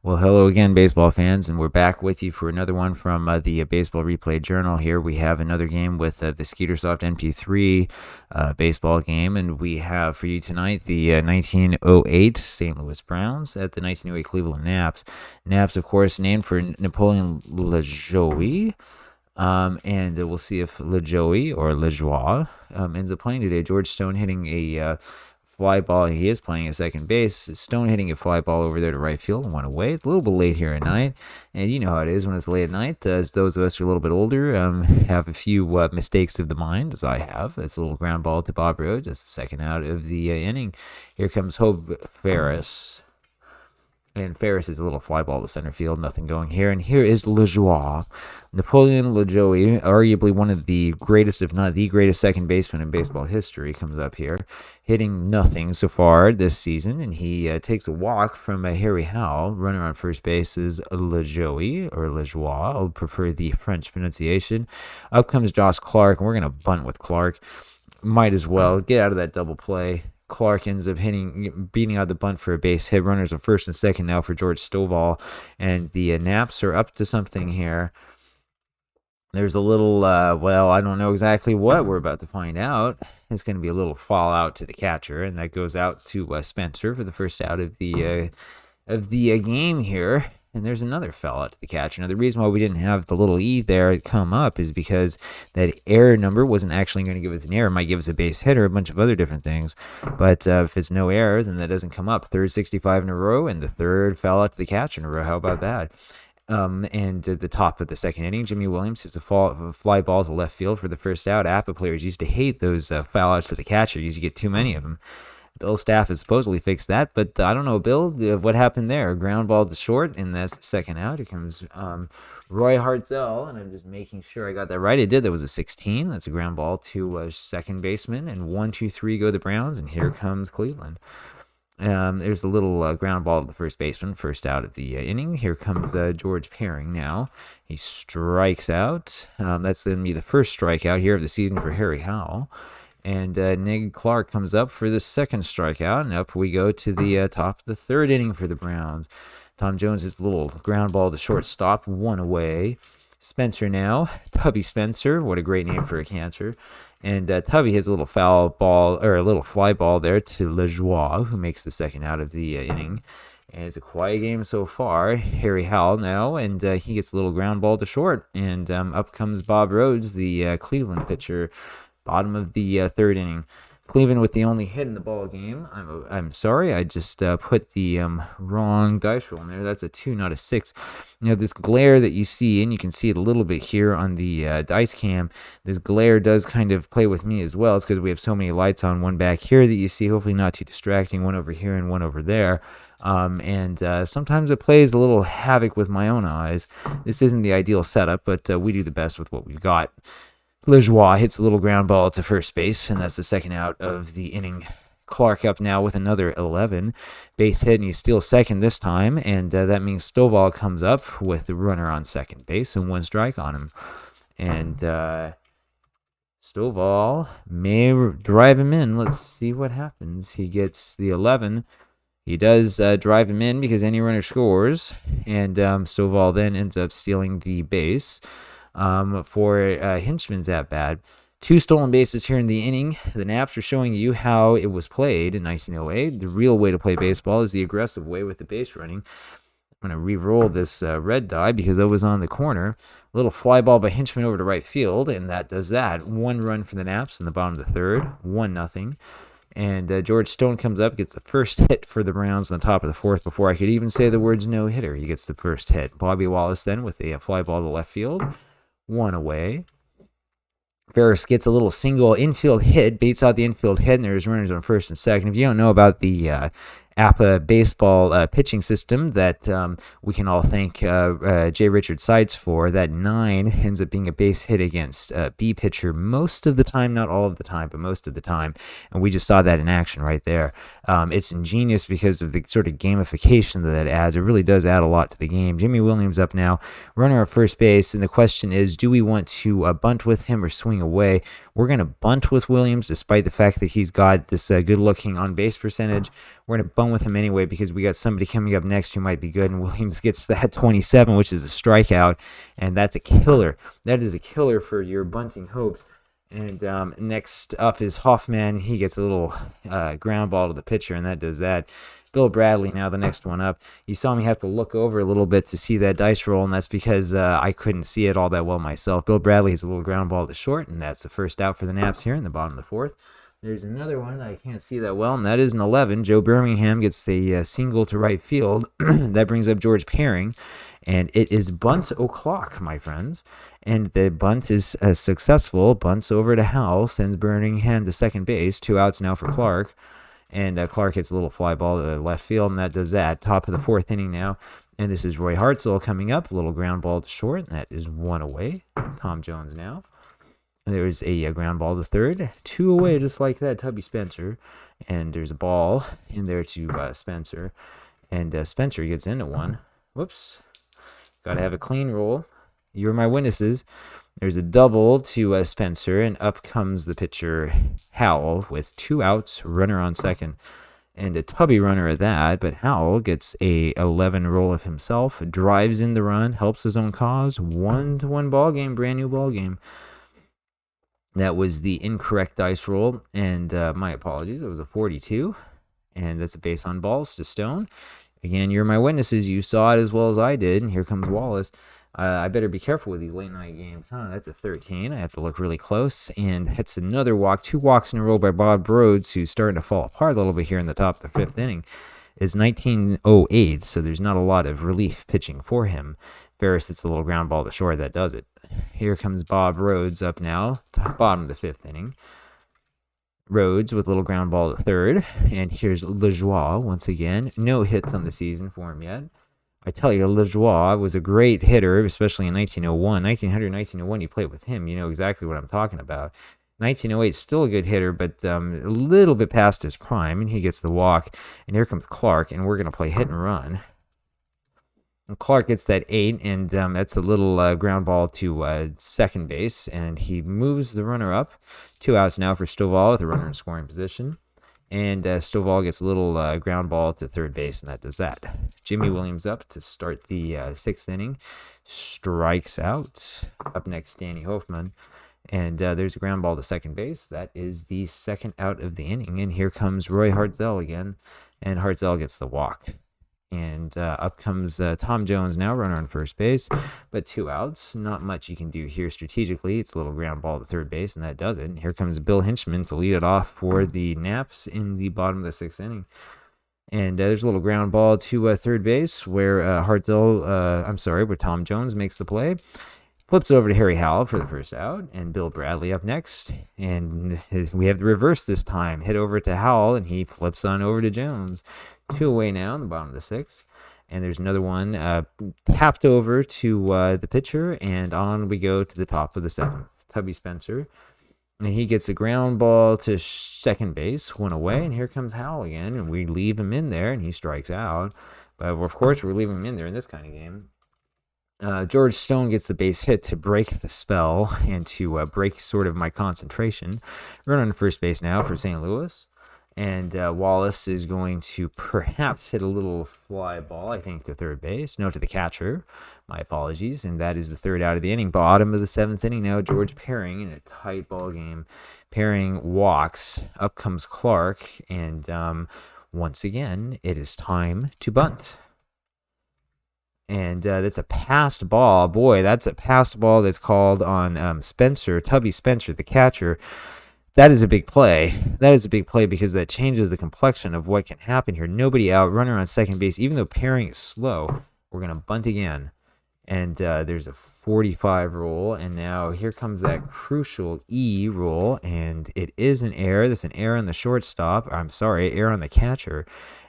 Well, hello again, baseball fans, and we're back with you for another one from the Baseball Replay Journal. Here we have another game with the Skeetersoft NPIII baseball game, and we have for you tonight the 1908 St. Louis Browns at the 1908 Cleveland Naps. Naps, of course, named for Napoleon LaJoie. And we'll see if LaJoie or LaJoie ends up playing today. George Stone hitting a fly ball. He is playing at second base. Stone hitting a fly ball over there to right field and went away. It's a little bit late here at night, and you know how it is when it's late at night. As those of us who are a little bit older have a few mistakes of the mind, as I have. It's a little ground ball to Bob Rhodes. That's the second out of the inning. Here comes Hope Ferris. And Ferris is a little fly ball to center field, nothing going here. And here is LaJoie. Napoleon LaJoie, arguably one of the greatest, if not the greatest second baseman in baseball history, comes up here, hitting nothing so far this season. And he takes a walk from Harry Howell. Runner on first base is LaJoie, or LaJoie. I'll prefer the French pronunciation. Up comes Josh Clark, and we're going to bunt with Clark. Might as well get out of that double play. Clark ends up beating out the bunt for a base hit. Runners on first and second now for George Stovall. And the Naps are up to something here. There's a little, I don't know exactly what we're about to find out. It's going to be a little fallout to the catcher, and that goes out to Spencer for the first out of the game here. And there's another foul out to the catcher. Now, the reason why we didn't have the little E there come up is because that error number wasn't actually going to give us an error. It might give us a base hit or a bunch of other different things. But if it's no error, then that doesn't come up. Third 65 in a row, and the third foul out to the catcher in a row. How about that? And at the top of the second inning, Jimmy Williams hits a fly ball to left field for the first out. APA players used to hate those foul outs to the catcher. You used to get too many of them. Bill's staff has supposedly fixed that, but I don't know, Bill, what happened there? Ground ball to short, and that's the second out. Here comes Roy Hartzell, and I'm just making sure I got that right. I did. That was a 16. That's a ground ball to second baseman, and 1, 2, 3 go the Browns, and here comes Cleveland. There's a little ground ball to the first baseman, first out of the inning. Here comes George Paring now. He strikes out. That's going to be the first strikeout here of the season for Harry Howell. And Nig Clark comes up for the second strikeout, and up we go to the top of the third inning for the Browns. Tom Jones is a little ground ball to shortstop, one away. Spencer now, Tubby Spencer, what a great name for a catcher. And Tubby has a little foul ball, or a little fly ball there to LaJoie, who makes the second out of the inning. And it's a quiet game so far. Harry Howell now, and he gets a little ground ball to short. And up comes Bob Rhodes, the Cleveland pitcher. Bottom of the third inning. Cleveland with the only hit in the ball game. I'm sorry, I just put the wrong dice roll in there. That's a 2, not a 6. You know, this glare that you see, and you can see it a little bit here on the dice cam, this glare does kind of play with me as well. It's because we have so many lights on, one back here that you see, hopefully not too distracting, one over here and one over there. And sometimes it plays a little havoc with my own eyes. This isn't the ideal setup, but we do the best with what we've got. LaJoie hits a little ground ball to first base, and that's the second out of the inning. Clark up now with another 11. Base hit, and he's still second this time, and that means Stovall comes up with the runner on second base and 1 strike on him. And Stovall may drive him in. Let's see what happens. He gets the 11. He does drive him in because any runner scores, and Stovall then ends up stealing the base. For Hinchman's at bat. 2 stolen bases here in the inning. The Naps are showing you how it was played in 1908. The real way to play baseball is the aggressive way with the base running. I'm going to re-roll this red die because it was on the corner. A little fly ball by Hinchman over to right field, and that does that. 1 run for the Naps in the bottom of the third. 1-0. And George Stone comes up, gets the first hit for the Browns on the top of the fourth before I could even say the words no-hitter. He gets the first hit. Bobby Wallace then with a fly ball to left field. 1 away. Ferris gets a little single infield hit, baits out the infield hit, and there's runners on first and second. If you don't know about the APA baseball pitching system that we can all thank J. Richard Sides for, that 9 ends up being a base hit against B pitcher most of the time, not all of the time, but most of the time. And we just saw that in action right there. It's ingenious because of the sort of gamification that adds. It really does add a lot to the game. Jimmy Williams up now, runner at first base, and the question is, do we want to bunt with him or swing away? We're going to bunt with Williams, despite the fact that he's got this good-looking on-base percentage. We're going to bunt with him anyway because we got somebody coming up next who might be good, and Williams gets that 27, which is a strikeout, and that's a killer. That is a killer for your bunting hopes. And next up is Hoffman. He gets a little ground ball to the pitcher, and that does that. Bill Bradley now the next one up. You saw me have to look over a little bit to see that dice roll, and that's because I couldn't see it all that well myself. Bill Bradley has a little ground ball to short, and that's the first out for the Naps here in the bottom of the fourth. There's another one that I can't see that well, and that is an 11. Joe Birmingham gets the single to right field. That brings up George Paring, and it is bunt o'clock, my friends. And the bunt is successful. Bunts over to Howell, sends Birmingham to second base. 2 outs now for Clark. And Clark hits a little fly ball to left field, and that does that. Top of the fourth inning now. And this is Roy Hartzell coming up. A little ground ball to short, and that is 1 away. Tom Jones now. There's a ground ball to third. 2 away, just like that, Tubby Spencer. And there's a ball in there to Spencer. And Spencer gets into one. Whoops. Got to have a clean roll. You're my witnesses. There's a double to Spencer, and up comes the pitcher Howell with 2 outs, runner on second, and a Tubby runner at that. But Howell gets a 11 roll of himself, drives in the run, helps his own cause. 1-1 ball game, brand new ball game. That was the incorrect dice roll, and my apologies. It was a 42, and that's a base on balls to Stone. Again, you're my witnesses. You saw it as well as I did, and here comes Wallace. I better be careful with these late-night games, huh? That's a 13. I have to look really close. And hits another walk. 2 walks in a row by Bob Rhodes, who's starting to fall apart a little bit here in the top of the 5th inning. It's 1908, so there's not a lot of relief pitching for him. Ferris hits a little ground ball to short. That does it. Here comes Bob Rhodes up now, bottom of the 5th inning. Rhodes with a little ground ball to third. And here's Lajoie once again. No hits on the season for him yet. I tell you, Lajoie was a great hitter, especially in 1901. 1901, you played with him. You know exactly what I'm talking about. 1908, still a good hitter, but a little bit past his prime, and he gets the walk. And here comes Clark, and we're going to play hit and run. And Clark gets that 8, and that's a little ground ball to second base, and he moves the runner up. 2 outs now for Stovall with a runner in scoring position. And Stovall gets a little ground ball to third base, and that does that. Jimmy Williams up to start the 6th inning. Strikes out. Up next, Danny Hoffman. And there's a ground ball to second base. That is the 2nd out of the inning. And here comes Roy Hartzell again. And Hartzell gets the walk. And up comes Tom Jones now, runner on first base, but 2 outs. Not much you can do here strategically. It's a little ground ball to third base, and that does it. And here comes Bill Hinchman to lead it off for the Naps in the bottom of the 6th inning. And there's a little ground ball to third base where where Tom Jones makes the play. Flips over to Harry Howell for the first out, and Bill Bradley up next. And we have the reverse this time. Hit over to Howell, and he flips on over to Jones. 2 away now in the bottom of the 6th. And there's another one tapped over to the pitcher, and on we go to the top of the 7th. Tubby Spencer. And he gets a ground ball to second base, 1 away, and here comes Howell again, and we leave him in there, and he strikes out. But, of course, we're leaving him in there in this kind of game. George Stone gets the base hit to break the spell and to break sort of my concentration. Run on first base now for St. Louis. And Wallace is going to perhaps hit a little fly ball, I think, to third base. No, to the catcher. My apologies. And that is the 3rd out of the inning. Bottom of the 7th inning now. George Paring in a tight ball game. Paring walks. Up comes Clark. And once again, it is time to bunt. And that's a passed ball. Boy, that's a passed ball that's called on Spencer, Tubby Spencer, the catcher. That is a big play. That is a big play because that changes the complexion of what can happen here. Nobody out, runner on second base. Even though Paring is slow, we're going to bunt again. And there's a 45 roll. And now here comes that crucial E roll. And it is an error. That's an error on the shortstop. I'm sorry, error on the catcher.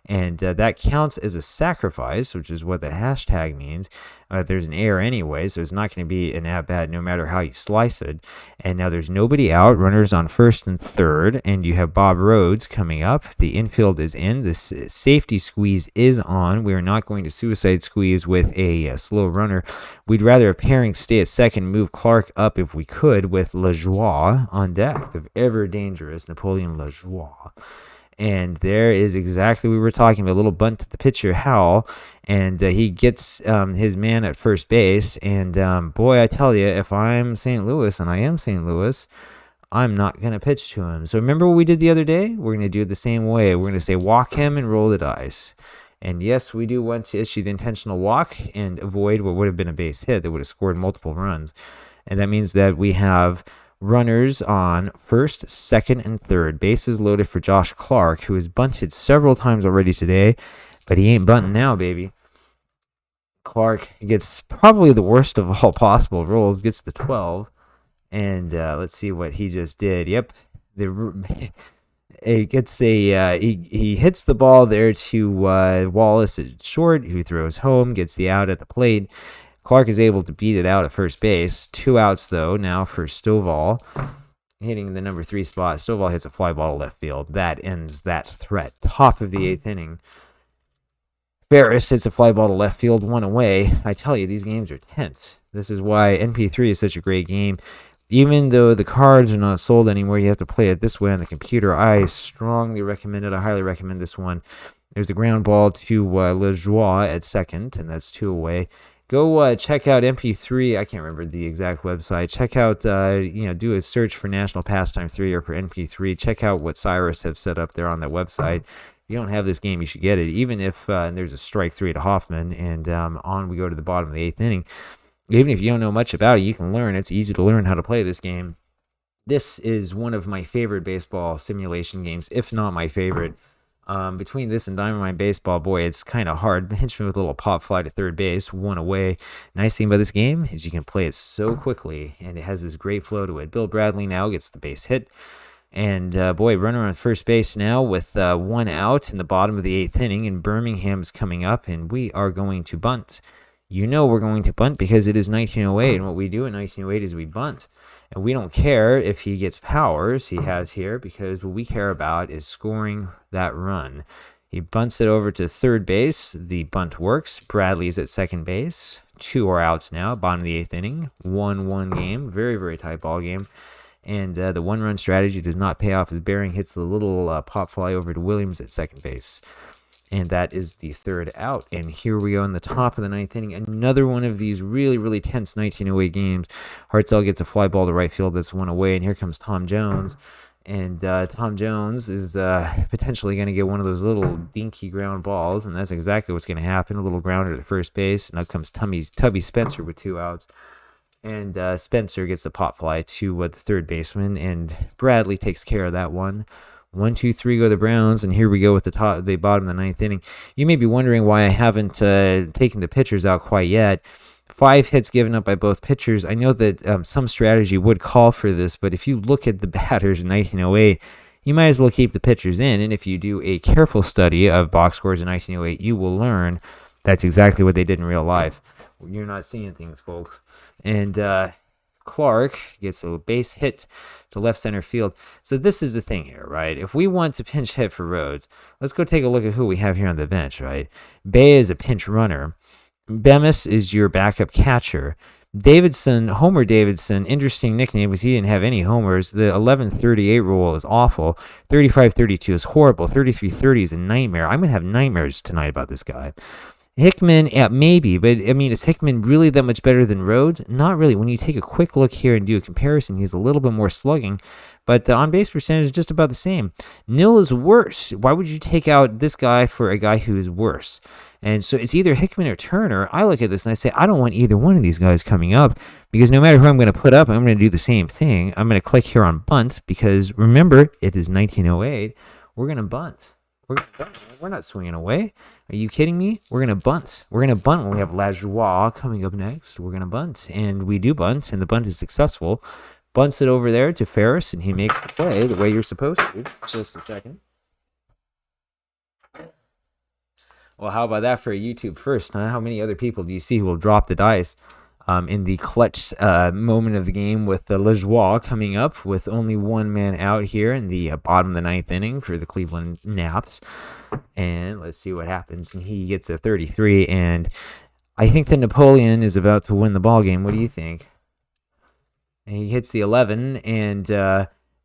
and that counts as a sacrifice, which is what the hashtag means. There's an error anyway, so it's not going to be an at-bat no matter how you slice it. And now there's nobody out, runners on first and third, and you have Bob Rhodes coming up. The infield is in. The safety squeeze is on. We are not going to suicide squeeze with a slow runner. We'd rather a pairing stay at second, move Clark up if we could with Lajoie on deck, the ever dangerous Napoleon Lajoie. And there is exactly what we were talking about, a little bunt to the pitcher, Howell, and he gets his man at first base. And boy, I tell you, if I'm St. Louis, and I am St. Louis, I'm not going to pitch to him. So remember what we did the other day? We're going to do it the same way. We're going to say walk him and roll the dice. And yes, we do want to issue the intentional walk and avoid what would have been a base hit that would have scored multiple runs. And that means that we have runners on first, second, and third. Bases loaded for Josh Clark, who has bunted several times already today, but he ain't bunting now, baby. Clark gets probably the worst of all possible rolls, gets the 12, and let's see what he just did. Yep, he hits the ball there to Wallace at short, who throws home, gets the out at the plate. Clark is able to beat it out at first base. 2 outs, though, now for Stovall, hitting the number 3 spot. Stovall hits a fly ball to left field. That ends that threat. Top of the 8th inning. Ferris hits a fly ball to left field, 1 away. I tell you, these games are tense. This is why NP3 is such a great game. Even though the cards are not sold anymore, you have to play it this way on the computer. I strongly recommend it. I highly recommend this one. There's a ground ball to Lajoie at second, and that's 2 away. Go check out MP3. I can't remember the exact website. Check out, do a search for National Pastime 3 or for NP3. Check out what Cyrus have set up there on that website. If you don't have this game, you should get it. Even if there's a strike 3 to Hoffman, and on we go to the bottom of the 8th inning. Even if you don't know much about it, you can learn. It's easy to learn how to play this game. This is one of my favorite baseball simulation games, if not my favorite. Between this and Diamond Mine Baseball, boy, it's kind of hard. Hinchman with a little pop fly to third base, 1 away. Nice thing about this game is you can play it so quickly, and it has this great flow to it. Bill Bradley now gets the base hit. And, runner on first base now with 1 out in the bottom of the 8th inning, and Birmingham's coming up, and we are going to bunt. You know we're going to bunt because it is 1908, and what we do in 1908 is we bunt. And we don't care if he gets powers he has here, because what we care about is scoring that run. He bunts it over to third base. The bunt works. Bradley's at second base. 2 are outs now, bottom of the 8th inning. 1-1 game. Very, very tight ball game. And the one-run strategy does not pay off as Behring hits the little pop fly over to Williams at second base. And that is the 3rd out. And here we go in the top of the 9th inning. Another one of these really, really tense 1908 games. Hartzell gets a fly ball to right field that's 1 away. And here comes Tom Jones. And Tom Jones is potentially going to get one of those little dinky ground balls. And that's exactly what's going to happen. A little grounder to first base. And up comes Tubby Spencer with 2 outs. And Spencer gets the pop fly to the third baseman. And Bradley takes care of that one. 1, 2, 3 go the Browns, and here we go with the bottom of the 9th inning. You may be wondering why I haven't taken the pitchers out quite yet. 5 hits given up by both pitchers. I know that some strategy would call for this, but if you look at the batters in 1908, you might as well keep the pitchers in. And if you do a careful study of box scores in 1908, you will learn that's exactly what they did in real life. You're not seeing things, folks. And Clark gets a base hit to left center field. So this is the thing here, right? If we want to pinch hit for Rhodes, let's go take a look at who we have here on the bench, right? Bay is a pinch runner. Bemis is your backup catcher. Davidson, Homer Davidson, interesting nickname because he didn't have any homers. The 11:38 rule is awful. 35:32 is horrible. 33:30 is a nightmare. I'm going to have nightmares tonight about this guy. Hickman, yeah, maybe, but I mean, is Hickman really that much better than Rhodes? Not really. When you take a quick look here and do a comparison, he's a little bit more slugging, but on-base percentage is just about the same. Nil is worse. Why would you take out this guy for a guy who is worse? And so it's either Hickman or Turner. I look at this and I say, I don't want either one of these guys coming up because no matter who I'm going to put up, I'm going to do the same thing. I'm going to click here on bunt because remember, it is 1908. We're going to bunt. We're not swinging away. Are you kidding me? We're going to bunt. We're going to bunt when we have Lajoie coming up next. We're going to bunt. And we do bunt, and the bunt is successful. Bunts it over there to Ferris, and he makes the play the way you're supposed to. Just a second. Well, how about that for a YouTube first, huh? How many other people do you see who will drop the dice in the clutch moment of the game with the Lejoie coming up with only one man out here in the bottom of the ninth inning for the Cleveland Naps? And let's see what happens. And he gets a 33, and I think that Napoleon is about to win the ball game. What do you think? And he hits the 11, and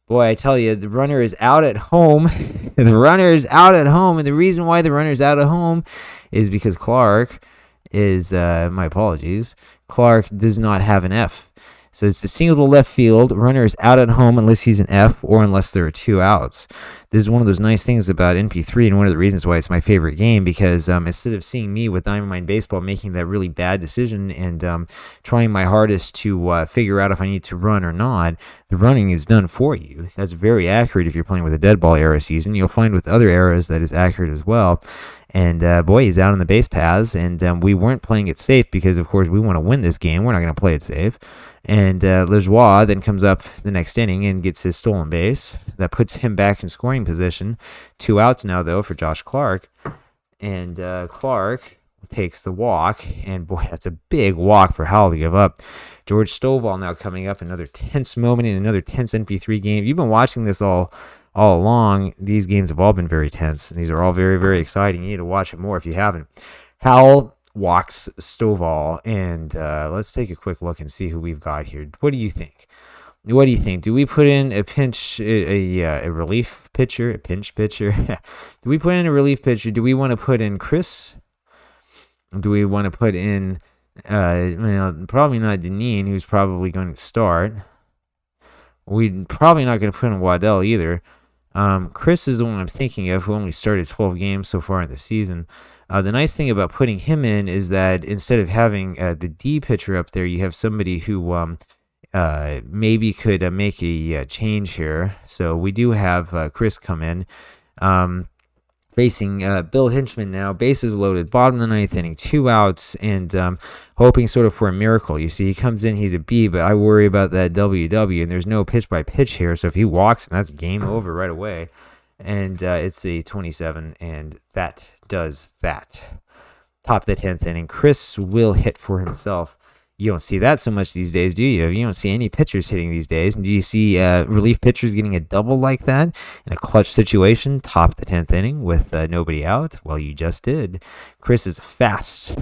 boy, I tell you, the runner is out at home. The runner is out at home, and the reason why the runner is out at home is because Clark is, my apologies, Clark does not have an F. So it's a single to left field. Runner is out at home unless he's an F or unless there are two outs. This is one of those nice things about NP3 and one of the reasons why it's my favorite game, because instead of seeing me with Diamond Mine Baseball making that really bad decision and trying my hardest to figure out if I need to run or not, the running is done for you. That's very accurate if you're playing with a dead ball era season. You'll find with other eras that is accurate as well. And boy, he's out on the base paths, and we weren't playing it safe because, of course, we want to win this game. We're not going to play it safe. And Lejoie then comes up the next inning and gets his stolen base. That puts him back in scoring position. 2 outs now, though, for Josh Clark. And Clark takes the walk. And, boy, that's a big walk for Howell to give up. George Stovall now coming up. Another tense moment in another tense NP3 game. You've been watching this all along. These games have all been very tense. And these are all very, very exciting. You need to watch it more if you haven't. Howell walks Stovall, and let's take a quick look and see who we've got here. What do you think? What do you think? Do we put in a relief pitcher, a pinch pitcher? Do we put in a relief pitcher? Do we want to put in Chris? Do we want to put in, probably not Deneen, who's probably going to start. We're probably not going to put in Waddell either. Chris is the one I'm thinking of, who only started 12 games so far in the season. The nice thing about putting him in is that instead of having the D pitcher up there, you have somebody who maybe could make a change here. So we do have Chris come in. Facing Bill Hinchman now, bases loaded, bottom of the ninth inning, 2 outs, and hoping sort of for a miracle. You see, he comes in, he's a B, but I worry about that WW, and there's no pitch by pitch here, so if he walks him, that's game over right away. And it's a 27, and that does that. Top of the 10th inning, Chris will hit for himself. You don't see that so much these days, do you? You don't see any pitchers hitting these days. And do you see relief pitchers getting a double like that in a clutch situation? Top of the 10th inning with nobody out? Well, you just did. Chris is a fast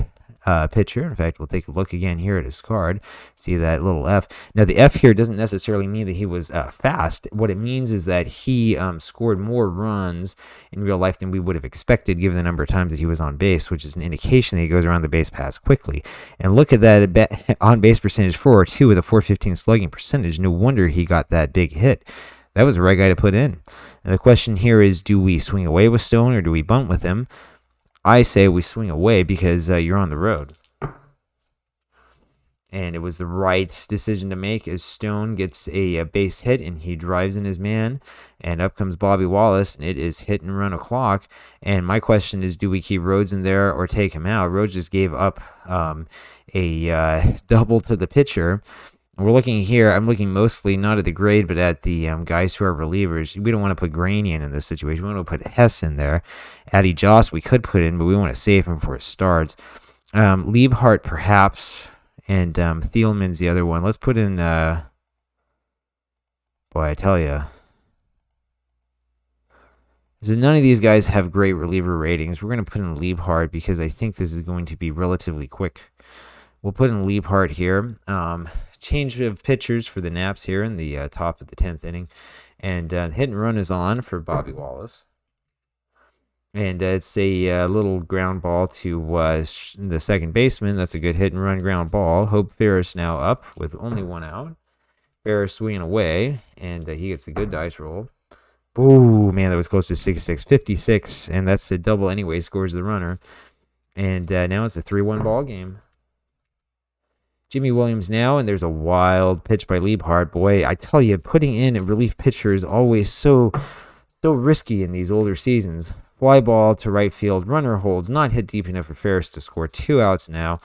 pitcher. In fact, we'll take a look again here at his card. See that little F. Now, the F here doesn't necessarily mean that he was fast. What it means is that he scored more runs in real life than we would have expected given the number of times that he was on base, which is an indication that he goes around the base paths quickly. And look at that on-base percentage 402 with a 415 slugging percentage. No wonder he got that big hit. That was the right guy to put in. And the question here is, do we swing away with Stone or do we bunt with him? I say we swing away because you're on the road. And it was the right decision to make as Stone gets a base hit and he drives in his man. And up comes Bobby Wallace, and it is hit and run o'clock. And my question is, do we keep Rhodes in there or take him out? Rhodes just gave up a double to the pitcher. We're looking here. I'm looking mostly not at the grade, but at the guys who are relievers. We don't want to put Granian in this situation. We want to put Hess in there. Addy Joss we could put in, but we want to save him before it starts. Liebhart perhaps, and Thielman's the other one. Let's put in, boy, I tell you. So none of these guys have great reliever ratings. We're going to put in Liebhart because I think this is going to be relatively quick. We'll put in Liebhart here. Change of pitchers for the Naps here in the top of the 10th inning. And hit and run is on for Bobby Wallace. And it's a little ground ball to the second baseman. That's a good hit and run ground ball. Hope Ferris now up with only 1 out. Ferris swinging away, and he gets a good dice roll. Ooh, man, that was close to 66. 56, and that's a double anyway, scores the runner. And now it's a 3-1 ball game. Jimmy Williams now, and there's a wild pitch by Liebhart. Boy, I tell you, putting in a relief pitcher is always so risky in these older seasons. Fly ball to right field. Runner holds, not hit deep enough for Ferris to score. 2 outs now.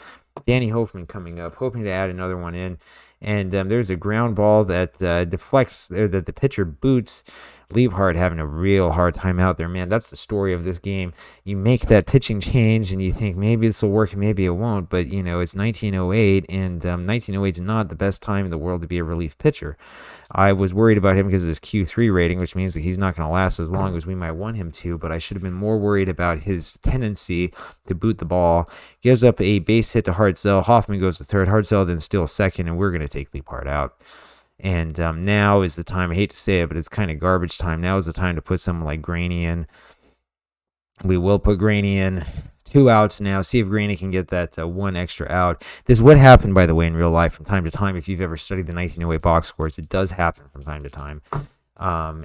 Danny Hoffman coming up, hoping to add another one in. And there's a ground ball that deflects, or that the pitcher boots. Liebhardt having a real hard time out there, man. That's the story of this game. You make that pitching change, and you think maybe this will work, and maybe it won't. But it's 1908, and 1908 is not the best time in the world to be a relief pitcher. I was worried about him because of his Q3 rating, which means that he's not going to last as long as we might want him to, but I should have been more worried about his tendency to boot the ball. Gives up a base hit to Hartzell. Hoffman goes to third. Hartzell then steals second, and we're going to take Liebhardt out. And now is the time, I hate to say it, but it's kind of garbage time. Now is the time to put someone like Graney in. We will put Graney in. 2 outs now. See if Graney can get that 1 extra out. This would happen, by the way, in real life from time to time. If you've ever studied the 1908 box scores, it does happen from time to time. There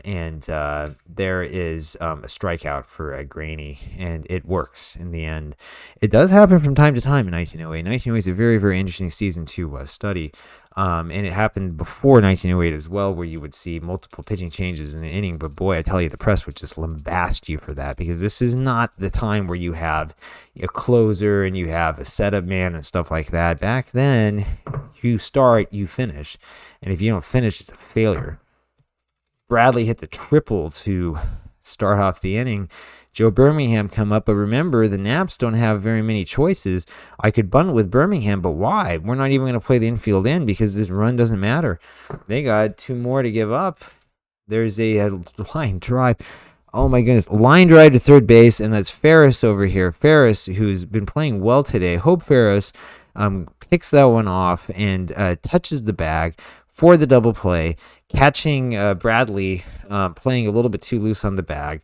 is a strikeout for Graney, and it works in the end. It does happen from time to time in 1908. 1908 is a very, very interesting season to study. And it happened before 1908 as well, where you would see multiple pitching changes in an inning. But boy, I tell you, the press would just lambast you for that, because this is not the time where you have a closer and you have a setup man and stuff like that. Back then, you start, you finish. And if you don't finish, it's a failure. Bradley hit the triple to start off the inning. Joe Birmingham come up, but remember, the Naps don't have very many choices. I could bunt with Birmingham, but why? We're not even going to play the infield in because this run doesn't matter. They got 2 more to give up. There's a line drive. Oh my goodness, line drive to third base, and that's Ferris over here. Ferris, who's been playing well today. Hope Ferris picks that one off and touches the bag for the double play, catching Bradley playing a little bit too loose on the bag.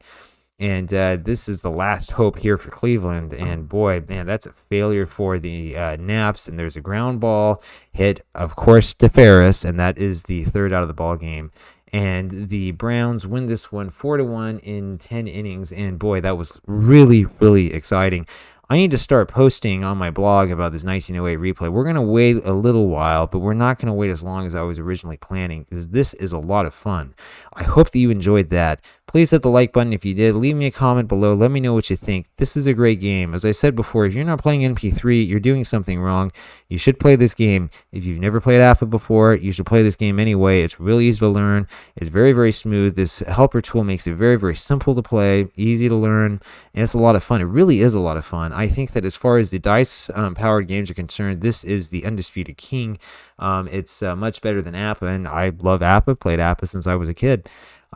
And this is the last hope here for Cleveland. And boy, man, that's a failure for the Naps. And there's a ground ball hit, of course, to Ferris, and that is the 3rd out of the ball game. And the Browns win this one 4-1 in 10 innings. And boy, that was really, really exciting. I need to start posting on my blog about this 1908 replay. We're going to wait a little while, but we're not going to wait as long as I was originally planning, because this is a lot of fun. I hope that you enjoyed that. Please hit the like button if you did. Leave me a comment below. Let me know what you think. This is a great game. As I said before, if you're not playing NP3, you're doing something wrong. You should play this game. If you've never played APA before, you should play this game anyway. It's really easy to learn. It's very, very smooth. This helper tool makes it very, very simple to play, easy to learn, and it's a lot of fun. It really is a lot of fun. I think that as far as the dice-powered games are concerned, this is the undisputed king. It's much better than APA, and I love APA. Played APA since I was a kid.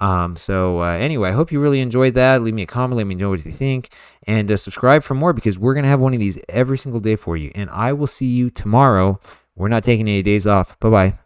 Anyway, I hope you really enjoyed that. Leave me a comment. Let me know what you think. And subscribe for more, because we're going to have one of these every single day for you. And I will see you tomorrow. We're not taking any days off. Bye-bye.